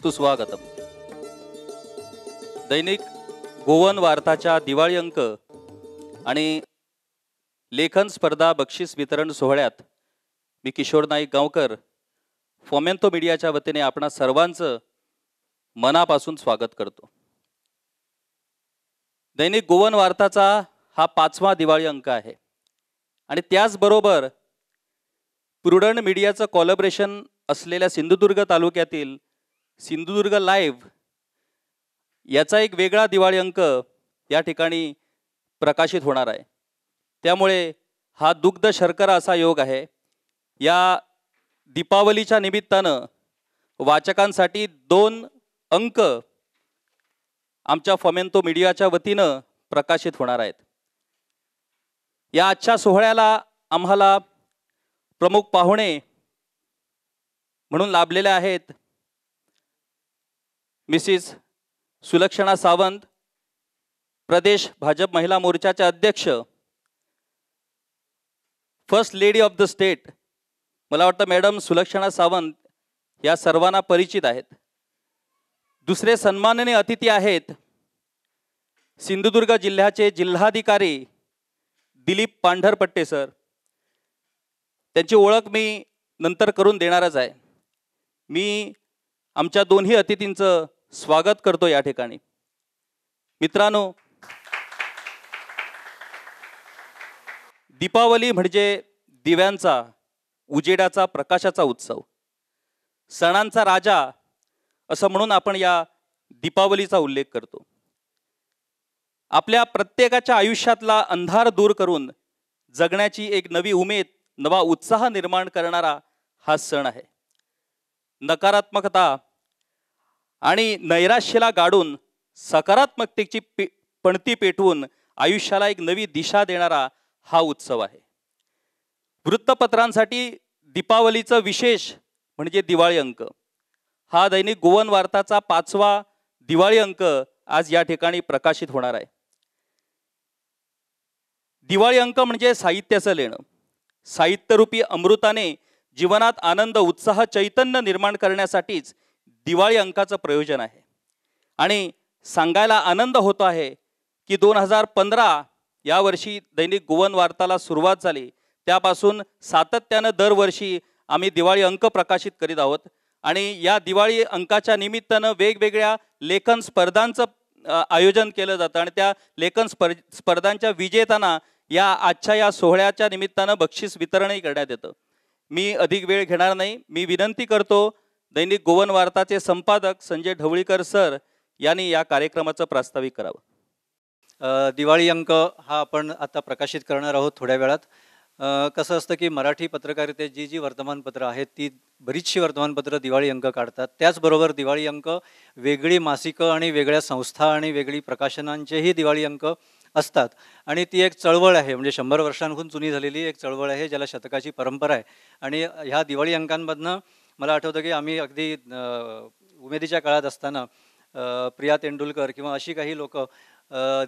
सुस्वागतम. दैनिक गोवन वार्ताच्या दिवाळी अंक आणि लेखन स्पर्धा बक्षीस वितरण सोहळ्यात मी किशोर नाईक गावकर फोमेंतो मीडियाच्या वतीने आपणा सर्वांचं मनापासून स्वागत करतो. दैनिक गोवन वार्ताचा हा 5वा दिवाळी अंक आहे आणि त्याचबरोबर प्रुडंट मीडियाचं कोलॅबोरेशन असलेल्या सिंधुदुर्ग तालुक्यातील सिंधुदुर्ग लाईव्ह याचा एक वेगळा दिवाळी अंक या ठिकाणी प्रकाशित होणार आहे. त्यामुळे हा दुग्ध शर्करा असा योग आहे. या दीपावलीच्या निमित्तानं वाचकांसाठी 2 अंक आमच्या फोमेंतो मीडियाच्या वतीनं प्रकाशित होणार आहेत. या आजच्या सोहळ्याला आम्हाला प्रमुख पाहुणे म्हणून लाभलेले आहेत मिसेस सुलक्षणा सावंत, प्रदेश भाजप महिला मोर्चाच्या अध्यक्ष, first lady of the state. मला वाटतं मॅडम सुलक्षणा सावंत या सर्वांना परिचित आहेत. दुसरे सन्माननीय अतिथी आहेत सिंधुदुर्ग जिल्ह्याचे जिल्हाधिकारी दिलीप पांढरपट्टे सर. त्यांची ओळख मी नंतर करून देणारच आहे. मी आमच्या दोन्ही अतिथींचं स्वागत करतो या ठिकाणी. मित्रांनो, दीपावली म्हणजे दिव्यांचा, उजेडाचा, प्रकाशाचा उत्सव, सणांचा राजा असं म्हणून आपण या दीपावलीचा उल्लेख करतो. आपल्या प्रत्येकाच्या आयुष्यातला अंधार दूर करून जगण्याची एक नवी उमेद, नवा उत्साह निर्माण करणारा हा सण आहे. नकारात्मकता आणि नैराश्याला गाडून सकारात्मकतेची पणती पेटवून आयुष्याला एक नवी दिशा देणारा हा उत्सव आहे. वृत्तपत्रांसाठी दीपावलीचं विशेष म्हणजे दिवाळी अंक. हा दैनिक गोवन वार्ताचा 5वा दिवाळी अंक आज या ठिकाणी प्रकाशित होणार आहे. दिवाळी अंक म्हणजे साहित्याचं लेणं. साहित्यरूपी अमृताने जीवनात आनंद, उत्साह, चैतन्य निर्माण करण्यासाठीच दिवाळी अंकाचं प्रयोजन आहे. आणि सांगायला आनंद होतो आहे की 2015 या वर्षी दैनिक गोवन वार्ताला सुरुवात झाली. त्यापासून सातत्यानं दरवर्षी आम्ही दिवाळी अंक प्रकाशित करीत आहोत. आणि या दिवाळी अंकाच्या निमित्तानं वेगवेगळ्या लेखन स्पर्धांचं आयोजन केलं जातं आणि त्या लेखन स्पर्धांच्या विजेत्यांना आजच्या या सोहळ्याच्या निमित्तानं बक्षीस वितरणही करण्यात येतं. मी अधिक वेळ घेणार नाही. मी विनंती करतो दैनिक गोवन वार्ताचे संपादक संजय ढवळीकर सर यांनी या कार्यक्रमाचं प्रास्ताविक करावं. दिवाळी अंक हा आपण आता प्रकाशित करणार आहोत थोड्या वेळात. कसं असतं की मराठी पत्रकारितेत जी वर्तमानपत्रं आहेत ती बरीचशी वर्तमानपत्रं दिवाळी अंक काढतात. त्याचबरोबर दिवाळी अंक वेगळी मासिकं आणि वेगळ्या संस्था आणि वेगळी प्रकाशनांचेही दिवाळी अंक असतात. आणि ती एक चळवळ आहे, म्हणजे 100 वर्षांहून जुनी झालेली एक चळवळ आहे, ज्याला शतकाची परंपरा आहे. आणि ह्या दिवाळी अंकांमधनं मला आठवतं की आम्ही अगदी उमेदीच्या काळात असताना प्रिया तेंडुलकर किंवा अशी काही लोक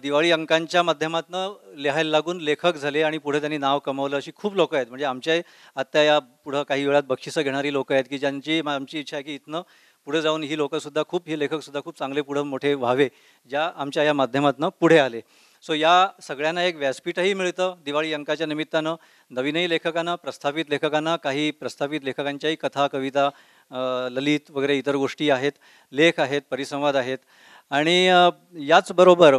दिवाळी अंकांच्या माध्यमातून लिहायला लागून लेखक झाले आणि पुढे त्यांनी नाव कमावलं. अशी खूप लोक आहेत. म्हणजे आमच्या आत्ता या पुढं काही वेळात बक्षिसं घेणारी लोक आहेत की ज्यांची आमची इच्छा आहे की इथनं पुढे जाऊन ही लेखकसुद्धा खूप चांगले पुढं मोठे व्हावे, ज्या आमच्या या माध्यमातून पुढे आले. सो या सगळ्यांना एक व्यासपीठही मिळतं दिवाळी अंकाच्या निमित्तानं. नवीनही लेखकांना, प्रस्थापित लेखकांना, काही प्रस्थापित लेखकांच्याही कथा, कविता, ललित वगैरे इतर गोष्टी आहेत, लेख आहेत, परिसंवाद आहेत. आणि याचबरोबर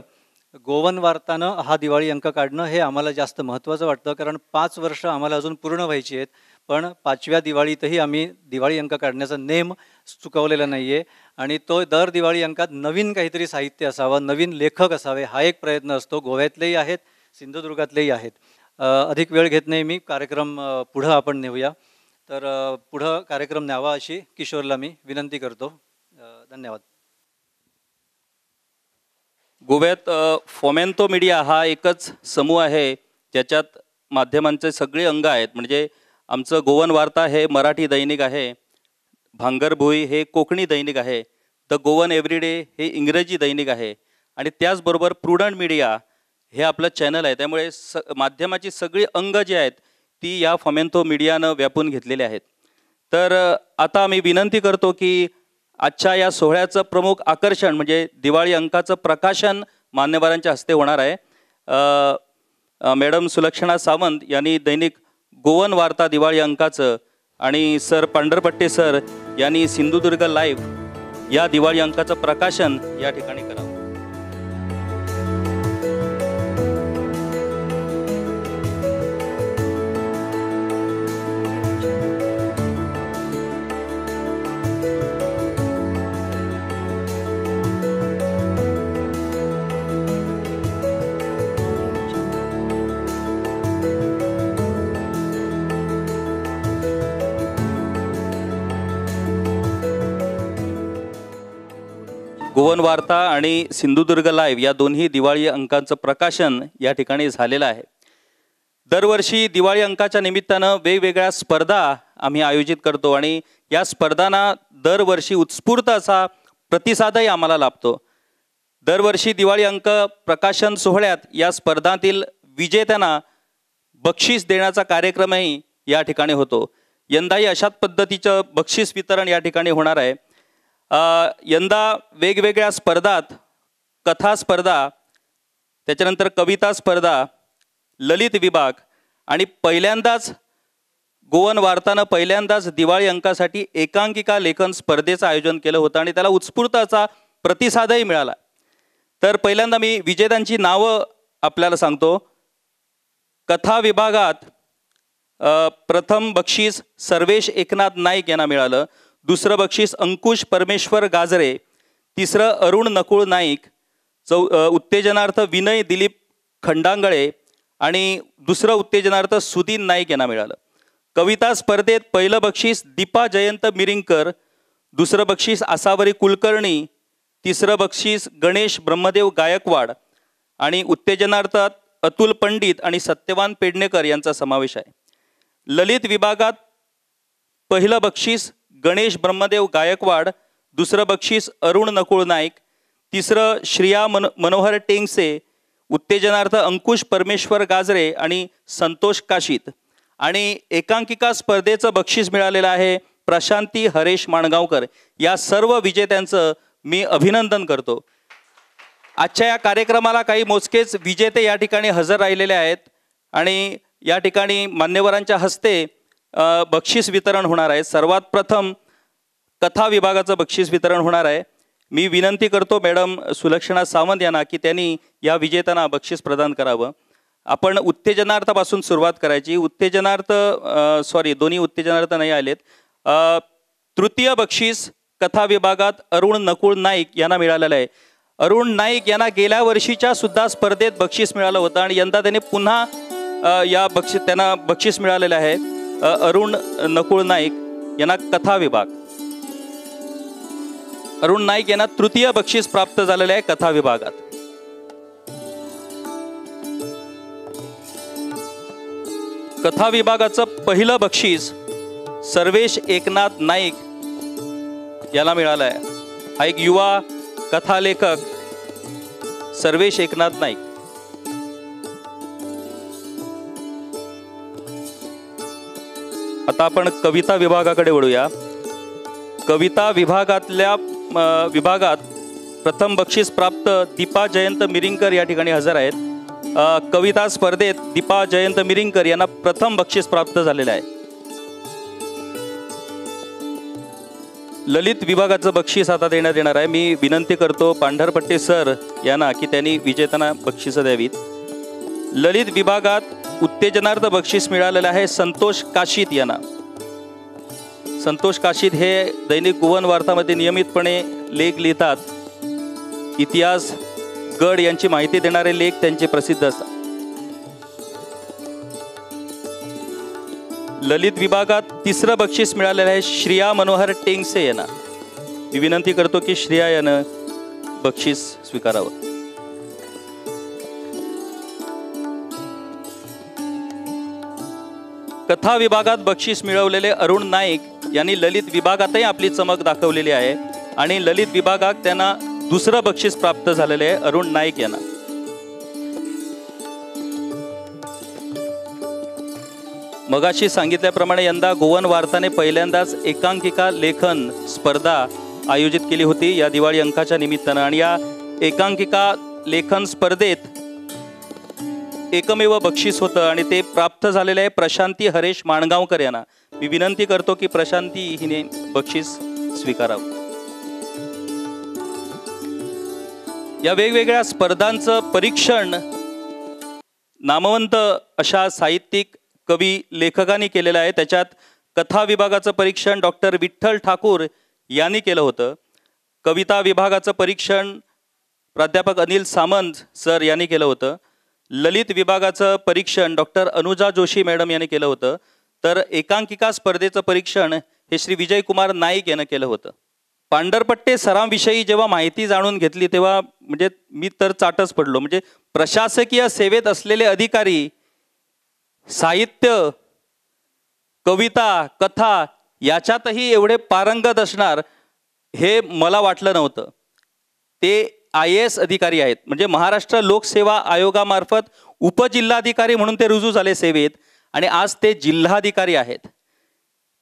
गोवन वार्तानं हा दिवाळी अंक काढणं हे आम्हाला जास्त महत्त्वाचं वाटतं, कारण 5 वर्ष आम्हाला अजून पूर्ण व्हायची आहेत. पण 5व्या दिवाळीतही आम्ही दिवाळी अंक काढण्याचा नेम चुकवलेला नाही आहे. आणि तो दर दिवाळी अंकात नवीन काहीतरी साहित्य असावं, नवीन लेखक असावे, हा एक प्रयत्न असतो. गोव्यातलेही आहेत, सिंधुदुर्गातलेही आहेत. अधिक वेळ घेत नाही मी, कार्यक्रम पुढं आपण नेऊया. तर पुढं कार्यक्रम न्यावा अशी किशोरला मी विनंती करतो. धन्यवाद. गोव्यात फोमेंतो मीडिया हा एकच समूह आहे ज्याच्यात माध्यमांचे सगळे अंग आहेत. म्हणजे आमचं गोवन वार्ता हे मराठी दैनिक आहे, भांगरभुई हे कोकणी दैनिक आहे, द गोवन एव्हरीडे हे इंग्रजी दैनिक आहे आणि त्याचबरोबर प्रुडंट मीडिया हे आपलं चॅनल आहे. त्यामुळे माध्यमाची सगळी अंग जी आहेत ती या फोमेंतो मीडियानं व्यापून घेतलेली आहेत. तर आता मी विनंती करतो की आजच्या या सोहळ्याचं प्रमुख आकर्षण म्हणजे दिवाळी अंकाचं प्रकाशन मान्यवरांच्या हस्ते होणार आहे. मॅडम सुलक्षणा सावंत यांनी दैनिक गोवन वार्ता दिवाळी अंकाचं आणि सर पांढरपट्टे सर यांनी सिंधुदुर्ग लाईव्ह या दिवाळी अंकाचं प्रकाशन या ठिकाणी करावं. गोवन वार्ता आणि सिंधुदुर्ग लाईव्ह या दोन्ही दिवाळी अंकांचं प्रकाशन या ठिकाणी झालेलं आहे. दरवर्षी दिवाळी अंकाच्या निमित्तानं वेगवेगळ्या स्पर्धा आम्ही आयोजित करतो आणि या स्पर्धांना दरवर्षी उत्स्फूर्त असा प्रतिसादही आम्हाला लाभतो. दरवर्षी दिवाळी अंक प्रकाशन सोहळ्यात या स्पर्धांतील विजेत्यांना बक्षीस देण्याचा कार्यक्रमही या ठिकाणी होतो. यंदाही अशाच पद्धतीचं बक्षीस वितरण या ठिकाणी होणार आहे. यंदा वेगवेगळ्या स्पर्धात कथा स्पर्धा, त्याच्यानंतर कविता स्पर्धा, ललित विभाग आणि पहिल्यांदाच गोवन वार्तानं पहिल्यांदाच दिवाळी अंकासाठी एकांकिका लेखन स्पर्धेचं आयोजन केलं होतं आणि त्याला उत्स्फूर्त असा प्रतिसादही मिळाला. तर पहिल्यांदा मी विजेत्यांची नावं आपल्याला सांगतो. कथा विभागात प्रथम बक्षीस सर्वेश एकनाथ नाईक यांना मिळालं. दुसरं बक्षीस अंकुश परमेश्वर गाजरे. तिसरं अरुण नकुळ नाईक. उत्तेजनार्थ विनय दिलीप खंडांगळे आणि दुसरं उत्तेजनार्थ सुदीन नाईक यांना मिळालं. कविता स्पर्धेत पहिलं बक्षीस दीपा जयंत मिरिंगकर. दुसरं बक्षीस आसावरी कुलकर्णी. तिसरं बक्षीस गणेश ब्रह्मदेव गायकवाड आणि उत्तेजनार्थ अतुल पंडित आणि सत्यवान पेडणेकर यांचा समावेश आहे. ललित विभागात पहिलं बक्षीस गणेश ब्रह्मदेव गायकवाड. दुसरं बक्षीस अरुण नकुळ नाईक. तिसरं श्रिया मनोहर टेंगसे. उत्तेजनार्थ अंकुश परमेश्वर गाजरे आणि संतोष काशीत. आणि एकांकिका स्पर्धेचं बक्षीस मिळालेलं आहे प्रशांती हरेश माणगावकर. या सर्व विजेत्यांचं मी अभिनंदन करतो. आजच्या या कार्यक्रमाला काही मोजकेच विजेते या ठिकाणी हजर राहिलेले आहेत आणि या ठिकाणी मान्यवरांच्या हस्ते बक्षीस वितरण होणार आहे. सर्वात प्रथम कथा विभागाचं बक्षीस वितरण होणार आहे. मी विनंती करतो मॅडम सुलक्षणा सावंत यांना की त्यांनी या विजेत्यांना बक्षीस प्रदान करावं. आपण उत्तेजनार्थापासून सुरुवात करायची. दोन्ही उत्तेजनार्थ नाही आलेत. तृतीय बक्षीस कथा विभागात अरुण नकुळ नाईक यांना मिळालेलं आहे. अरुण नाईक यांना गेल्या वर्षीच्या सुद्धा स्पर्धेत बक्षीस मिळालं होतं आणि यंदा त्यांनी पुन्हा त्यांना बक्षीस मिळालेलं आहे. अरुण नकुळ नाईक यांना कथा विभाग. अरुण नाईक यांना तृतीय बक्षीस प्राप्त झालेले आहे कथा विभागात. कथा विभागाचं पहिलं बक्षीस सर्वेश एकनाथ नाईक याला मिळालं आहे. हा एक युवा कथा लेखक सर्वेश एकनाथ नाईक. आता आपण कविता विभागाकडे वळूया. कविता विभागात प्रथम बक्षीस प्राप्त दीपा जयंत मिरिंगकर या ठिकाणी हजर आहेत. कविता स्पर्धेत दीपा जयंत मिरिंगकर यांना प्रथम बक्षीस प्राप्त झालेलं आहे. ललित विभागाचं बक्षीस आता देण्यात येणार आहे. मी विनंती करतो पांढरपट्टे सर यांना की त्यांनी विजेत्यांना बक्षिसं द्यावीत. ललित विभागात उत्तेजनार्थ बक्षीस मिळालेलं आहे संतोष काशीत यांना. संतोष काशीत हे दैनिक गोवन वार्तामध्ये नियमितपणे लेख लिहितात. इतिहास, गड यांची माहिती देणारे लेख त्यांचे प्रसिद्ध असतात. ललित विभागात तिसरं बक्षीस मिळालेलं आहे श्रिया मनोहर टेंगसे यांना. मी विनंती करतो की श्रिया यानं बक्षीस स्वीकारावं. कथा विभागात बक्षीस मिळवलेले अरुण नाईक यांनी ललित विभागातही आपली चमक दाखवलेली आहे आणि ललित विभागात त्यांना दुसरं बक्षीस प्राप्त झालेले आहे अरुण नाईक यांना. मगाशी सांगितल्याप्रमाणे यंदा गोवन वार्ताने पहिल्यांदाच एकांकिका लेखन स्पर्धा आयोजित केली होती या दिवाळी अंकाच्या निमित्तानं. आणि या एकांकिका लेखन स्पर्धेत एकमेव बक्षीस होतं आणि ते प्राप्त झालेलं आहे प्रशांती हरेश माणगावकर यांना. मी विनंती करतो की प्रशांती हिने बक्षीस स्वीकारावं. या वेगवेगळ्या स्पर्धांचं परीक्षण नामवंत अशा साहित्यिक कवी लेखकांनी केलेलं आहे. त्याच्यात कथा विभागाचं परीक्षण डॉक्टर विठ्ठल ठाकूर यांनी केलं होतं. कविता विभागाचं परीक्षण प्राध्यापक अनिल सामंत सर यांनी केलं होतं. ललित विभागाचं परीक्षण डॉक्टर अनुजा जोशी मॅडम यांनी केलं होतं. तर एकांकिका स्पर्धेचं परीक्षण हे श्री विजयकुमार नाईक यानं केलं होतं. पांढरपट्टे सरांविषयी जेव्हा माहिती जाणून घेतली तेव्हा म्हणजे मी तर चाटच पडलो. म्हणजे प्रशासकीय सेवेत असलेले अधिकारी साहित्य, कविता, कथा याच्यातही एवढे पारंगत असणार हे मला वाटलं नव्हतं. ते IAS अधिकारी आहेत. म्हणजे महाराष्ट्र लोकसेवा आयोगामार्फत उपजिल्हाधिकारी म्हणून ते रुजू झाले सेवेत आणि आज ते जिल्हाधिकारी आहेत.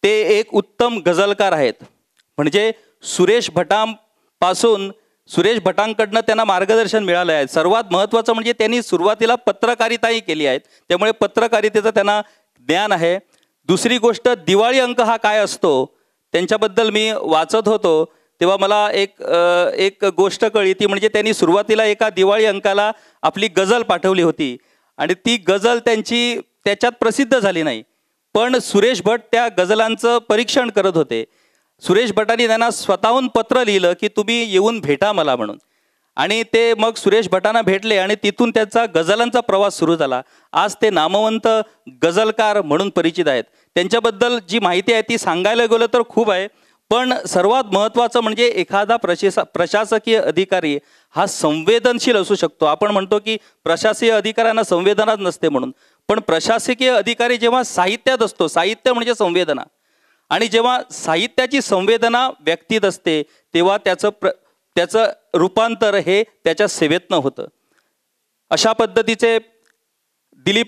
ते एक उत्तम गझलकार आहेत. म्हणजे सुरेश भटांकडनं त्यांना मार्गदर्शन मिळालं आहे. सर्वात महत्त्वाचं म्हणजे त्यांनी सुरुवातीला पत्रकारिताही केली आहे, त्यामुळे पत्रकारितेचं त्यांना ज्ञान आहे. दुसरी गोष्ट, दिवाळी अंक हा काय असतो त्यांच्याबद्दल मी वाचत होतो तेव्हा मला एक गोष्ट कळली. ती म्हणजे त्यांनी सुरुवातीला एका दिवाळी अंकाला आपली गझल पाठवली होती आणि ती गझल त्यांची त्याच्यात प्रसिद्ध झाली नाही. पण सुरेश भट त्या गझलांचं परीक्षण करत होते. सुरेश भटांनी त्यांना स्वतःहून पत्र लिहिलं की तुम्ही येऊन भेटा मला म्हणून. आणि ते मग सुरेश भटांना भेटले आणि तिथून त्याचा गझलांचा प्रवास सुरू झाला. आज ते नामवंत गझलकार म्हणून परिचित आहेत. त्यांच्याबद्दल जी माहिती आहे ती सांगायला गेलं तर खूप आहे. पण सर्वात महत्त्वाचं म्हणजे एखादा प्रशासकीय अधिकारी हा संवेदनशील असू शकतो. आपण म्हणतो की प्रशासकीय अधिकाऱ्यांना संवेदनाच नसते म्हणून, पण प्रशासकीय अधिकारी जेव्हा साहित्यात असतो, साहित्य म्हणजे संवेदना, आणि जेव्हा साहित्याची संवेदना व्यक्तीत असते तेव्हा त्याचं रूपांतर हे त्याच्या सेवेतनं होतं. अशा पद्धतीचे दिलीप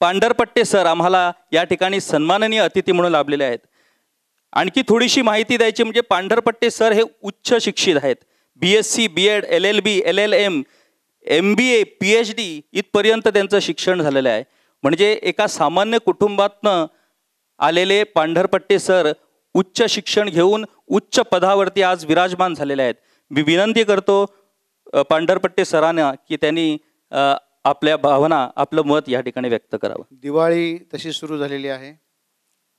पांढरपट्टे सर आम्हाला या ठिकाणी सन्माननीय अतिथी म्हणून लाभलेले आहेत. आणखी थोडीशी माहिती द्यायची म्हणजे पांढरपट्टे सर हे उच्च शिक्षित आहेत. BSc, B.Ed, LLB, LLM, MBA, PhD इथपर्यंत त्यांचं शिक्षण झालेलं आहे. म्हणजे एका सामान्य कुटुंबातनं आलेले पांढरपट्टे सर उच्च शिक्षण घेऊन उच्च पदावरती आज विराजमान झालेले आहेत. मी विनंती करतो पांढरपट्टे सरांना की त्यांनी आपल्या भावना, आपलं मत या ठिकाणी व्यक्त करावं. दिवाळी तशी सुरू झालेली आहे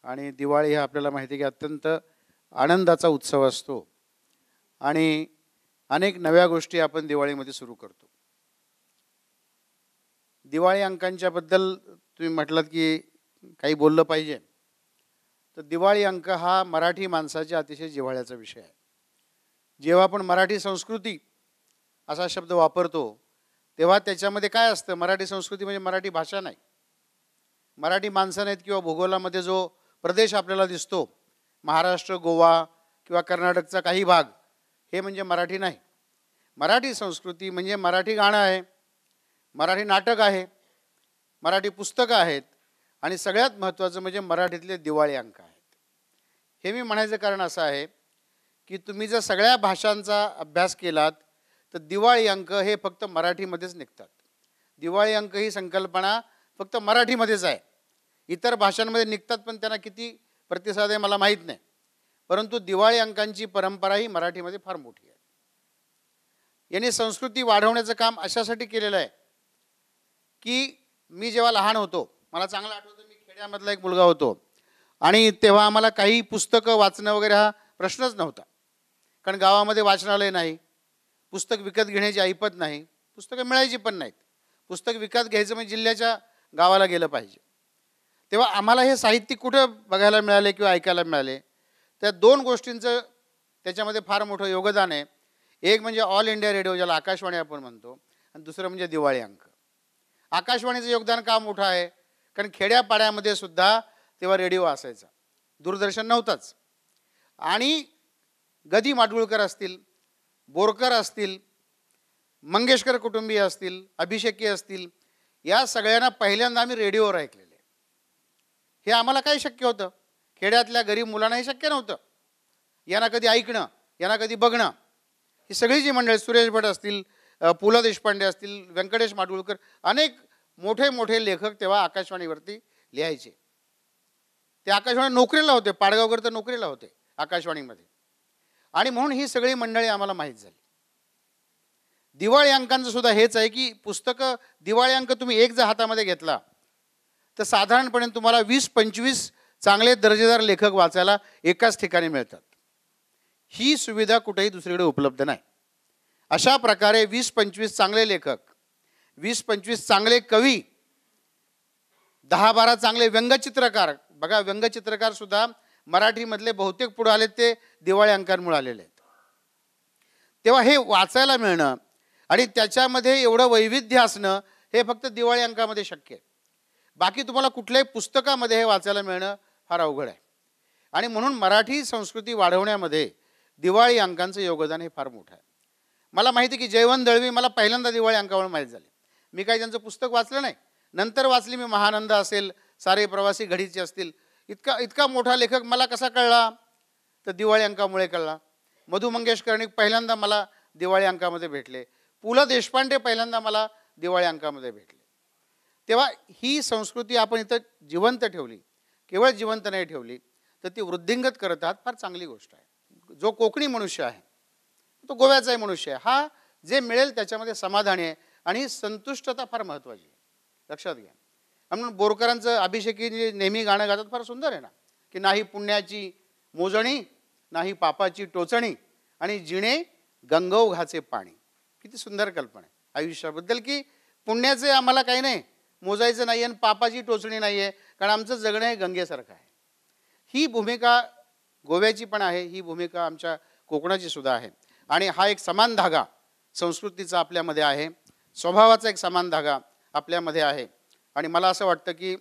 आणि दिवाळी हा आपल्याला माहिती आहे की अत्यंत आनंदाचा उत्सव असतो आणि अनेक नव्या गोष्टी आपण दिवाळीमध्ये सुरू करतो. दिवाळी अंकांच्याबद्दल तुम्ही म्हटलात की काही बोललं पाहिजे, तर दिवाळी अंक हा मराठी माणसाच्या अतिशय जिव्हाळ्याचा विषय आहे. जेव्हा आपण मराठी संस्कृती असा शब्द वापरतो तेव्हा त्याच्यामध्ये काय असतं? मराठी संस्कृती म्हणजे मराठी भाषा नाही, मराठी माणसं नाहीत किंवा भूगोलामध्ये जो प्रदेश आपल्याला दिसतो, महाराष्ट्र, गोवा किंवा कर्नाटकचा काही भाग, हे म्हणजे मराठी नाही. मराठी संस्कृती म्हणजे मराठी गाणं आहे, मराठी नाटक आहे, मराठी पुस्तकं आहेत आणि सगळ्यात महत्त्वाचं म्हणजे मराठीतले दिवाळी अंक आहेत. हे मी म्हणायचं कारण असं आहे की तुम्ही जर सगळ्या भाषांचा अभ्यास केलात तर दिवाळी अंक हे फक्त मराठीमध्येच निघतात. दिवाळी अंक ही संकल्पना फक्त मराठीमध्येच आहे. इतर भाषांमध्ये निघतात पण त्यांना किती प्रतिसाद आहे मला माहीत नाही, परंतु दिवाळी अंकांची परंपरा ही मराठीमध्ये फार मोठी आहे. यांनी संस्कृती वाढवण्याचं काम अशासाठी केलेलं आहे की मी जेव्हा लहान होतो, मला चांगलं आठवतं, मी खेड्यामधला एक मुलगा होतो आणि तेव्हा आम्हाला काही पुस्तकं वाचणं वगैरे हा प्रश्नच नव्हता, कारण गावामध्ये वाचनालय नाही, पुस्तक विकत घेण्याची ऐपत नाही, पुस्तकं मिळायची पण नाहीत. पुस्तक विकत घ्यायचं म्हणजे जिल्ह्याच्या गावाला गेलं पाहिजे. तेव्हा आम्हाला हे साहित्य कुठं बघायला मिळाले किंवा ऐकायला मिळाले? त्या दोन गोष्टींचं त्याच्यामध्ये फार मोठं योगदान आहे. एक म्हणजे ऑल इंडिया रेडिओ, ज्याला आकाशवाणी आपण म्हणतो, आणि दुसरं म्हणजे दिवाळी अंक. आकाशवाणीचं योगदान का मोठं आहे? कारण खेड्यापाड्यामध्ये सुद्धा तेव्हा रेडिओ असायचा, दूरदर्शन नव्हताच. आणि गदी माडगुळकर असतील, बोरकर असतील, मंगेशकर कुटुंबीय असतील, अभिषेकी असतील, या सगळ्यांना पहिल्यांदा आम्ही रेडिओवर ऐकलेले. हे आम्हाला काय शक्य होतं? खेड्यातल्या गरीब मुलांनाही शक्य नव्हतं यांना कधी ऐकणं. यांना कधी बघणं, ही सगळी जी मंडळी, सुरेश भट असतील, पु ल देशपांडे असतील, व्यंकटेश माडगुळकर, अनेक मोठे मोठे लेखक तेव्हा आकाशवाणीवरती लिहायचे. ते आकाशवाणी नोकरीला होते, पाडगावकर तर नोकरीला होते आकाशवाणीमध्ये. आणि म्हणून ही सगळी मंडळी आम्हाला माहीत झाली. दिवाळी अंकांचं सुद्धा हेच आहे की पुस्तकं, दिवाळी अंक तुम्ही एक जर हातामध्ये घेतला तर साधारणपणे तुम्हाला 20-25 चांगले दर्जेदार लेखक वाचायला एकाच ठिकाणी मिळतात. ही सुविधा कुठेही दुसरीकडे उपलब्ध नाही. अशा प्रकारे 20-25 चांगले लेखक, 20-25 चांगले कवी, 10-12 चांगले व्यंगचित्रकार. बघा, व्यंगचित्रकार सुद्धा मराठीमधले बहुतेक पुढे आले ते दिवाळी अंकांमुळे आलेले आहेत. तेव्हा हे वाचायला मिळणं आणि त्याच्यामध्ये एवढं वैविध्य असणं हे फक्त दिवाळी अंकामध्ये शक्य आहे. बाकी तुम्हाला कुठल्याही पुस्तकामध्ये हे वाचायला मिळणं फार अवघड आहे. आणि म्हणून मराठी संस्कृती वाढवण्यामध्ये दिवाळी अंकांचं योगदान हे फार मोठं आहे. मला माहिती आहे की जयवंत दळवी मला पहिल्यांदा दिवाळी अंकामुळे माहीत झाले. मी काही त्यांचं पुस्तक वाचलं नाही, नंतर वाचली मी. महानंद असेल, सारे प्रवासी घडीचे असतील. इतका मोठा लेखक मला कसा कळला, तर दिवाळी अंकामुळे कळला. मधु मंगेश कर्णिक पहिल्यांदा मला दिवाळी अंकामध्ये भेटले. पु ल देशपांडे पहिल्यांदा मला दिवाळी अंकामध्ये भेटले. तेव्हा ही संस्कृती आपण इथं जिवंत ठेवली, केवळ जिवंत नाही ठेवली तर ती वृद्धिंगत करत आहात, फार चांगली गोष्ट आहे. जो कोकणी मनुष्य आहे तो गोव्याचाही मनुष्य आहे, हा जे मिळेल त्याच्यामध्ये समाधानी आहे. आणि ही संतुष्टता फार महत्त्वाची आहे, लक्षात घ्या. म्हणून बोरकरांचं अभिषेकी जे नेहमी गाणं गातात फार सुंदर आहे ना, की नाही पुण्याची मोजणी, नाही पापाची टोचणी, आणि जिणे गंगोघाचे पाणी. किती सुंदर कल्पना आहे आयुष्याबद्दल, की पुण्याचे आम्हाला काही नाही मोजायचं नाही आणि पापाची टोचणी नाही आहे, कारण आमचं जगणं हे गंगेसारखं आहे. ही भूमिका गोव्याची पण आहे, ही भूमिका आमच्या कोकणाची सुद्धा आहे. आणि हा एक समान धागा संस्कृतीचा आपल्यामध्ये आहे, स्वभावाचा एक समान धागा आपल्यामध्ये आहे. आणि मला असं वाटतं की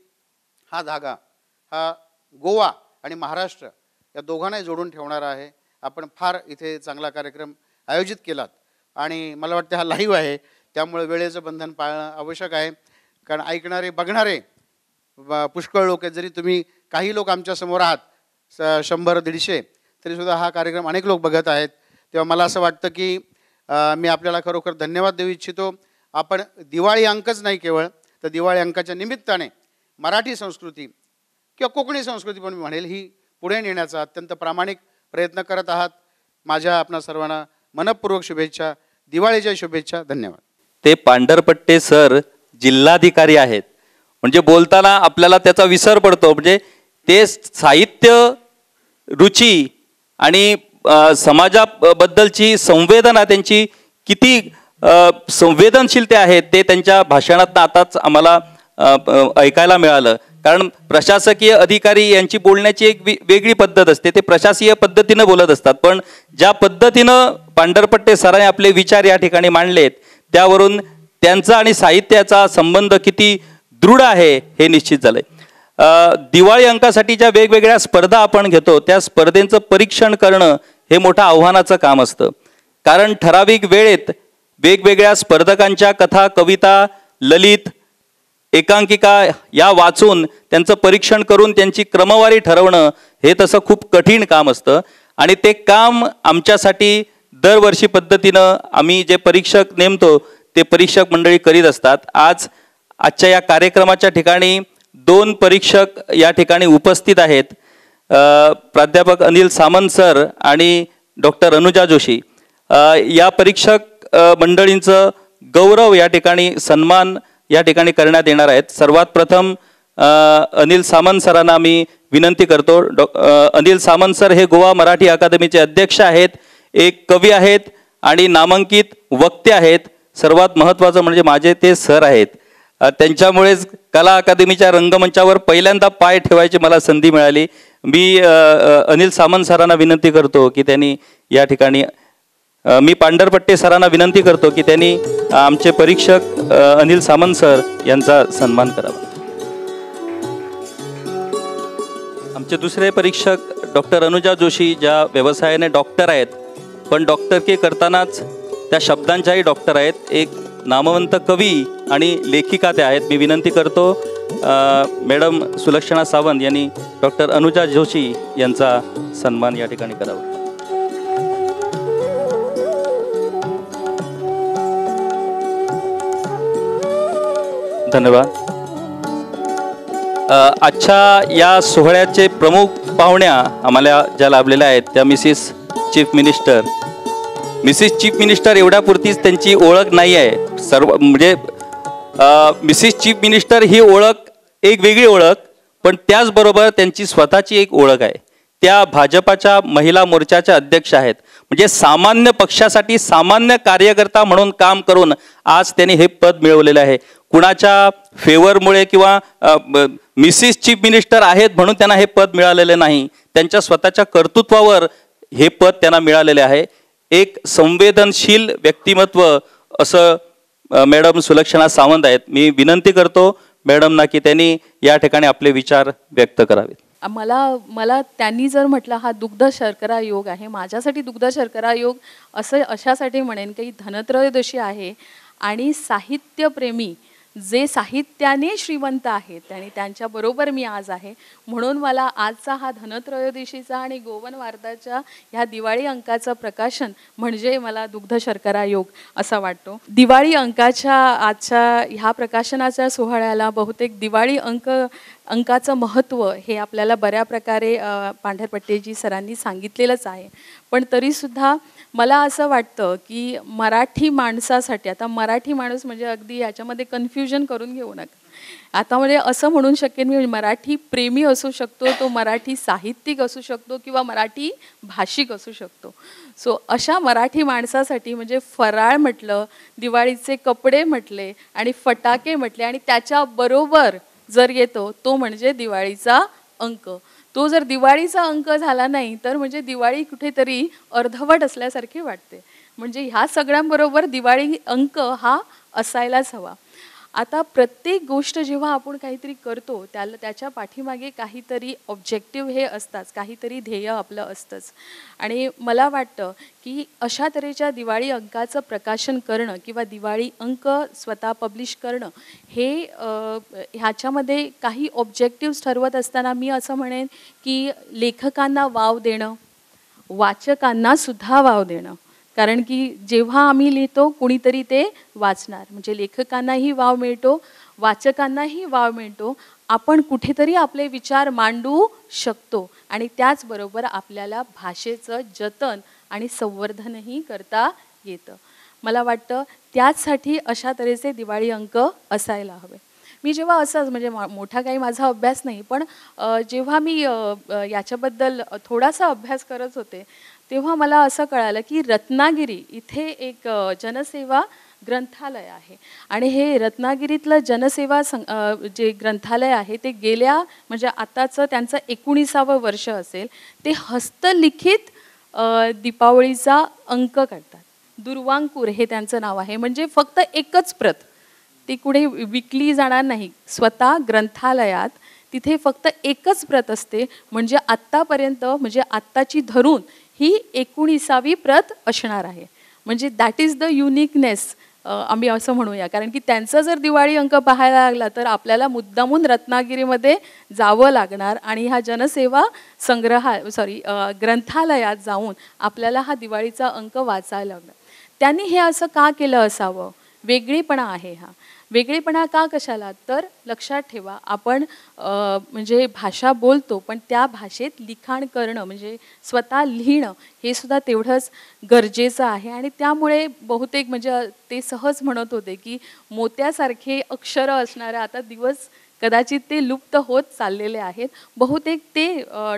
हा धागा हा गोवा आणि महाराष्ट्र या दोघांनाही जोडून ठेवणारा आहे. आपण फार इथे चांगला कार्यक्रम आयोजित केलात आणि मला वाटतं हा लाईव्ह आहे, त्यामुळे वेळेचं बंधन पाळणं आवश्यक आहे. कारण ऐकणारे, बघणारे पुष्कळ लोक आहेत. जरी तुम्ही काही लोक आमच्यासमोर आहात, 100-150, तरीसुद्धा हा कार्यक्रम अनेक लोक बघत आहेत. तेव्हा मला असं वाटतं की मी आपल्याला खरोखर धन्यवाद देऊ इच्छितो. आपण दिवाळी अंकच नाही केवळ, तर दिवाळी अंकाच्या निमित्ताने मराठी संस्कृती किंवा कोकणी संस्कृती पण मी म्हणेल ही पुढे नेण्याचा अत्यंत प्रामाणिक प्रयत्न करत आहात. माझ्या आपणा सर्वांना मनपूर्वक शुभेच्छा, दिवाळीच्या शुभेच्छा. धन्यवाद. ते पांढरपट्टे सर जिल्हाधिकारी आहेत, म्हणजे बोलताना आपल्याला त्याचा विसर पडतो. म्हणजे ते साहित्य रुची आणि समाजाबद्दलची संवेदना त्यांची किती संवेदनशीलता आहे ते त्यांच्या भाषणात आताच आम्हाला ऐकायला मिळालं. कारण प्रशासकीय अधिकारी यांची बोलण्याची एक वेगळी पद्धत असते, ते प्रशासकीय पद्धतीनं बोलत असतात. पण ज्या पद्धतीनं पांढरपट्टे सरांनी आपले विचार या ठिकाणी मांडलेत त्यावरून त्यांचा आणि साहित्याचा संबंध किती दृढ आहे हे निश्चित झालंय. दिवाळी अंकासाठी ज्या वेगवेगळ्या स्पर्धा आपण घेतो त्या स्पर्धेचं परीक्षण करणं हे मोठं आव्हानाचं काम असतं. कारण ठराविक वेळेत वेगवेगळ्या स्पर्धकांच्या कथा, कविता, ललित, एकांकिका या वाचून त्यांचं परीक्षण करून त्यांची क्रमवारी ठरवणं हे तसं खूप कठीण काम असतं. आणि ते काम आमच्यासाठी दरवर्षी पद्धतीनं आम्ही जे परीक्षक नेमतो ते परीक्षक मंडळी करीत असतात. आजच्या या कार्यक्रमाच्या ठिकाणी 2 परीक्षक या ठिकाणी उपस्थित आहेत, प्राध्यापक अनिल सामंत सर आणि डॉक्टर अनुजा जोशी. या परीक्षक मंडळींचं गौरव या ठिकाणी, सन्मान या ठिकाणी करण्यात येणार आहेत. सर्वात प्रथम अनिल सामंत सरांना मी विनंती करतो. अनिल सामंत सर हे गोवा मराठी अकादमीचे अध्यक्ष आहेत, एक कवी आहेत आणि नामांकित वक्ते आहेत. सर्वात महत्त्वाचं म्हणजे माझे ते सर आहेत. त्यांच्यामुळेच कला अकादमीच्या रंगमंचावर पहिल्यांदा पाय ठेवायची मला संधी मिळाली. मी अनिल सामंत सरांना विनंती करतो की त्यांनी या ठिकाणी, मी पांढरपट्टे सरांना विनंती करतो की त्यांनी आमचे परीक्षक अनिल सामंत सर यांचा सन्मान करावा. आमचे दुसरे परीक्षक डॉक्टर अनुजा जोशी, ज्या व्यवसायाने डॉक्टर आहेत पण डॉक्टरकी करतानाच त्या शब्दांच्याही डॉक्टर आहेत. एक नामवंत कवी आणि लेखिका त्या आहेत. मी विनंती करतो मॅडम सुलक्षणा सावंत यांनी डॉक्टर अनुजा जोशी यांचा सन्मान या ठिकाणी करावा. धन्यवाद. आजच्या या सोहळ्याचे प्रमुख पाहुण्या आम्हाला ज्या लाभलेल्या आहेत त्या मिसेस चीफ मिनिस्टर एवढ्यापुरतीच त्यांची ओळख नाही आहे. सर्व म्हणजे मिसेस चीफ मिनिस्टर ही ओळख एक वेगळी ओळख, पण त्याचबरोबर त्यांची स्वतःची एक ओळख आहे. त्या भाजपाच्या महिला मोर्चाच्या अध्यक्ष आहेत. म्हणजे सामान्य पक्षासाठी सामान्य कार्यकर्ता म्हणून काम करून आज त्यांनी हे पद मिळवलेलं आहे. कुणाच्या फेवरमुळे किंवा मिसेस चीफ मिनिस्टर आहेत म्हणून त्यांना हे पद मिळालेले नाही. त्यांच्या स्वतःच्या कर्तृत्वावर हे पद त्यांना मिळालेले आहे. एक संवेदनशील व्यक्तिमत्व असं मॅडम सुलक्षणा सावंत आहेत. मी विनंती करतो मॅडमना की त्यांनी या ठिकाणी आपले विचार व्यक्त करावेत. मला त्यांनी जर म्हटलं हा दुग्ध शर्करा योग आहे, माझ्यासाठी दुग्ध शर्करा योग असं अशासाठी म्हणेन की धनत्रयोदशी आहे आणि साहित्यप्रेमी जे साहित्याने श्रीमंत आहेत आणि त्यांच्याबरोबर मी आज आहे, म्हणून मला आजचा हा धनत्रयोदशीचा आणि गोवन वार्ताच्या ह्या दिवाळी अंकाचं प्रकाशन म्हणजे मला दुग्ध शर्करा योग असा वाटतो. दिवाळी अंकाच्या आजच्या ह्या प्रकाशनाच्या सोहळ्याला बहुतेक दिवाळी अंकाचं महत्त्व हे आपल्याला बऱ्या प्रकारे पांढरपट्टेजी सरांनी सांगितलेलंच आहे. पण तरीसुद्धा मला असं वाटतं की मराठी माणसासाठी, आता मराठी माणूस म्हणजे अगदी याच्यामध्ये कन्फ्युजन करून घेऊ नका. आता म्हणजे असं म्हणू शकेन मी मराठी प्रेमी असू शकतो, तो मराठी साहित्यिक असू शकतो किंवा मराठी भाषिक असू शकतो. सो अशा मराठी माणसासाठी म्हणजे फराळ म्हटलं, दिवाळीचे कपडे म्हटले आणि फटाके म्हटले आणि त्याच्याबरोबर जर येतो तो म्हणजे दिवाळीचा अंक. तो जर दिवाळीचा अंक झाला नाही तर म्हणजे दिवाळी कुठेतरी अर्धवट असल्यासारखी वाटते. म्हणजे ह्या सगळ्यांबरोबर दिवाळी अंक हा असायलाच हवा. आता प्रत्येक गोष्ट जेव्हा आपण काहीतरी करतो त्याच्या पाठीमागे काहीतरी ऑब्जेक्टिव्ह हे असताच, काहीतरी ध्येय आपलं असतंच. आणि मला वाटतं की अशा तऱ्हेच्या दिवाळी अंकाचं प्रकाशन करणं किंवा दिवाळी अंक स्वतः पब्लिश करणं हे ह्याच्यामध्ये काही ऑब्जेक्टिव्स ठरवत असताना मी असं म्हणेन की लेखकांना वाव देणं, वाचकांना सुद्धा वाव देणं. कारण की जेव्हा आम्ही लिहितो कुणीतरी ते वाचणार, म्हणजे लेखकांनाही वाव मिळतो, वाचकांनाही वाव मिळतो. आपण कुठेतरी आपले विचार मांडू शकतो आणि त्याचबरोबर आपल्याला भाषेचं जतन आणि संवर्धनही करता येतं. मला वाटतं त्याचसाठी अशा तऱ्हेचे दिवाळी अंक असायला हवे. मी जेव्हा असंच म्हणजे मोठा काही माझा अभ्यास नाही, पण जेव्हा मी याच्याबद्दल थोडासा अभ्यास करत होते तेव्हा मला असं कळालं की रत्नागिरी इथे एक जनसेवा ग्रंथालय आहे आणि हे रत्नागिरीतलं जनसेवा जे ग्रंथालय आहे ते गेल्या म्हणजे आताचं त्यांचं 19वे वर्ष असेल. ते हस्तलिखित दीपावळीचा अंक काढतात. दुर्वांकूर हे त्यांचं नाव आहे. म्हणजे फक्त एकच प्रत, ती कुठे विकली जाणार नाही. स्वतः ग्रंथालयात तिथे फक्त एकच प्रत असते. म्हणजे आत्तापर्यंत म्हणजे आत्ताची धरून ही 19वी प्रत असणार आहे. म्हणजे दॅट इज द युनिकनेस आम्ही असं म्हणूया. कारण की त्यांचा जर दिवाळी अंक पाहायला लागला तर आपल्याला मुद्दामून रत्नागिरीमध्ये जावं लागणार आणि ह्या जनसेवा ग्रंथालयात जाऊन आपल्याला हा दिवाळीचा अंक वाचायला लागणार. त्यांनी हे असं का केलं असावं? वेगळेपणा आहे हा. वेगळेपणा का कशाला? तर लक्षात ठेवा, आपण म्हणजे भाषा बोलतो पण त्या भाषेत लिखाण करणं म्हणजे स्वतः लिहिणं हे सुद्धा तेवढंच गरजेचं आहे. आणि त्यामुळे बहुतेक म्हणजे ते सहज म्हणत होते की मोत्यासारखे अक्षरं असणारे आता दिवस कदाचित ते लुप्त होत चाललेले आहेत. बहुतेक ते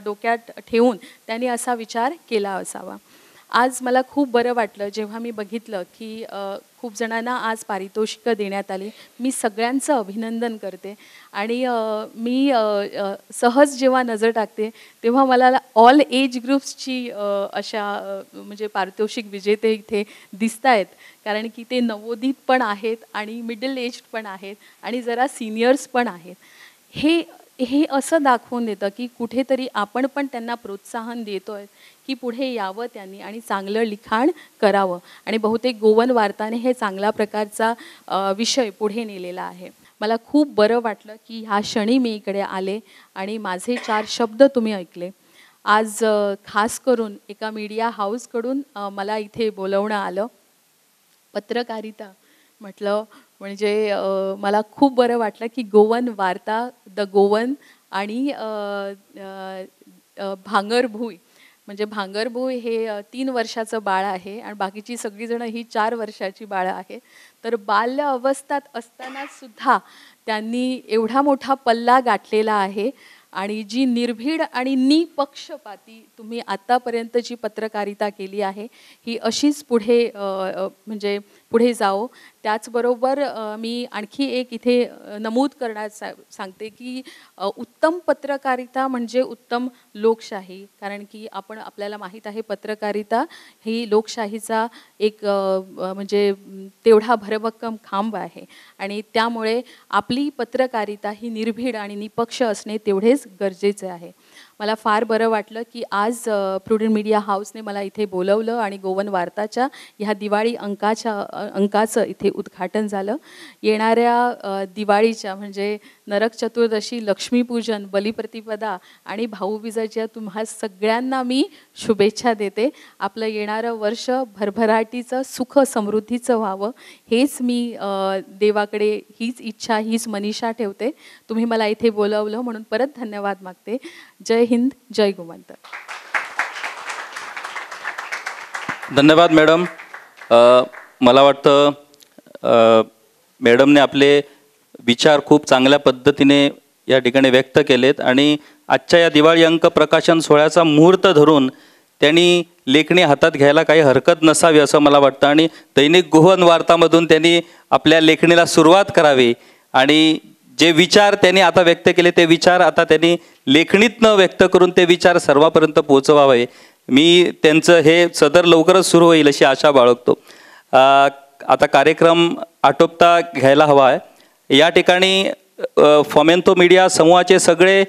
डोक्यात ठेवून त्यांनी असा विचार केला असावा. आज मला खूप बरं वाटलं जेव्हा मी बघितलं की खूप जणांना आज पारितोषिकं देण्यात आली. मी सगळ्यांचं अभिनंदन करते आणि मी सहज जेव्हा नजर टाकते तेव्हा मला ऑल एज ग्रुप्सची अशा म्हणजे पारितोषिक विजेते इथे दिसत आहेत. कारण की ते नवोदित पण आहेत आणि मिडल एज पण आहेत आणि जरा सिनियर्स पण आहेत. हे असं दाखवून देतं की कुठेतरी आपण पण त्यांना प्रोत्साहन देतोय की पुढे यावं त्यांनी आणि चांगलं लिखाण करावं. आणि बहुतेक गोवन वार्ताने हे चांगल्या प्रकारचा विषय पुढे नेलेला आहे. मला खूप बरं वाटलं की ह्या क्षणी मी इकडे आले आणि माझे 4 शब्द तुम्ही ऐकले. आज खास करून एका मीडिया हाऊसकडून मला इथे बोलवणं आलं. पत्रकारिता म्हटलं म्हणजे मला खूप बरं वाटलं की गोवन वार्ता, द गोवन आणि भांगरभुई, म्हणजे भांगरभुई हे 3 वर्षाचं बाळ आहे आणि बाकीची सगळीजणं ही 4 वर्षाची बाळं आहे. तर बाल्य अवस्थात असताना सुद्धा त्यांनी एवढा मोठा पल्ला गाठलेला आहे आणि जी निर्भीड आणि निपक्षपाती तुम्ही आतापर्यंत जी पत्रकारिता केली आहे ही अशीच पुढे म्हणजे पुढे जाओ. त्याचबरोबर मी आणखी एक इथे नमूद करण्यास सांगते की उत्तम पत्रकारिता म्हणजे उत्तम लोकशाही, कारण की आपल्याला माहीत आहे पत्रकारिता ही लोकशाहीचा एक म्हणजे तेवढा भरभक्कम खांब आहे आणि त्यामुळे आपली पत्रकारिता ही निर्भीड आणि निपक्ष असणे तेवढेच गरजेचे आहे. मला फार बरं वाटलं की आज प्रुडंट मीडिया हाऊसने मला इथे बोलवलं आणि गोवन वार्ताच्या ह्या दिवाळी अंकाचं इथे उद्घाटन झालं. येणाऱ्या दिवाळीच्या म्हणजे नरक चतुर्दशी, लक्ष्मीपूजन, बलिप्रतिपदा आणि भाऊबीजेच्या तुम्हा सगळ्यांना मी शुभेच्छा देते. आपलं येणारं वर्ष भरभराटीचं, सुख समृद्धीचं व्हावं हेच मी देवाकडे हीच इच्छा, हीच मनीषा ठेवते. तुम्ही मला इथे बोलवलं म्हणून परत धन्यवाद मागते. जय हिंद, जय गोमंतक. धन्यवाद मॅडम. मला वाटतं मॅडमने आपले विचार खूप चांगल्या पद्धतीने या ठिकाणी व्यक्त केलेत आणि आजच्या या दिवाळी अंक प्रकाशन सोहळ्याचा मुहूर्त धरून त्यांनी लेखणी हातात घ्यायला काही हरकत नसावी असं मला वाटतं आणि दैनिक गोवन वार्तामधून त्यांनी आपल्या लेखणीला सुरुवात करावी आणि जे विचार त्यांनी आता व्यक्त केले ते विचार आता त्यांनी लेखणीतनं व्यक्त करून ते विचार सर्वांपर्यंत पोहोचवावे. मी त्यांचं हे सदर लवकरच सुरू होईल अशी आशा बाळगतो. आता कार्यक्रम आटोपता घ्यायला हवा आहे. या ठिकाणी फॉमेंतो मीडिया समूहाचे सगळे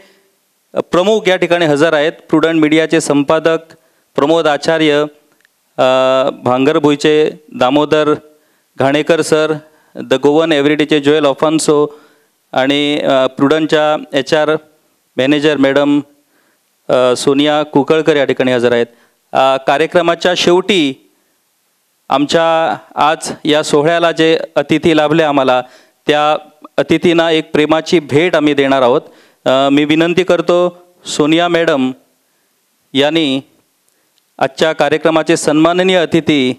प्रमुख या ठिकाणी हजर आहेत. प्रुडंट मीडियाचे संपादक प्रमोद आचार्य, भांगरभुईचे Damodar Ghanekar sir, the Goan एव्हरीडेचे जोएल अफॉन्सो आणि प्रुडंटच्या HR manager madam Sonia Kukalkar या ठिकाणी हजर आहेत. कार्यक्रमाच्या शेवटी आमच्या आज या सोहळ्याला जे अतिथी लाभले आम्हाला त्या अतिथींना एक प्रेमाची भेट आम्ही देणार आहोत. मी विनंती करतो सोनिया मॅडम यांनी आजच्या कार्यक्रमाचे सन्माननीय अतिथी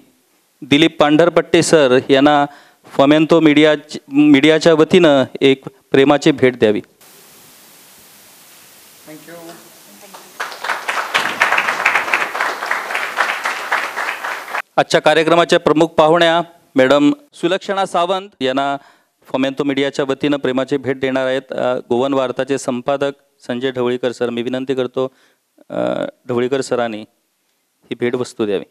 दिलीप पांढरपट्टे सर यांना फॉमेंतो मीडियाच्या वतीनं एक प्रेमाची भेट द्यावी. थँक्यू. आजच्या कार्यक्रमाच्या प्रमुख पाहुण्या मॅडम सुलक्षणा सावंत यांना फॉमेंतो मीडियाच्या वतीनं प्रेमाची भेट देणार आहेत. गोवन वार्ताचे संपादक संजय ढवळीकर सर, मी विनंती करतो ढवळीकर सरांनी ही भेटवस्तू द्यावी.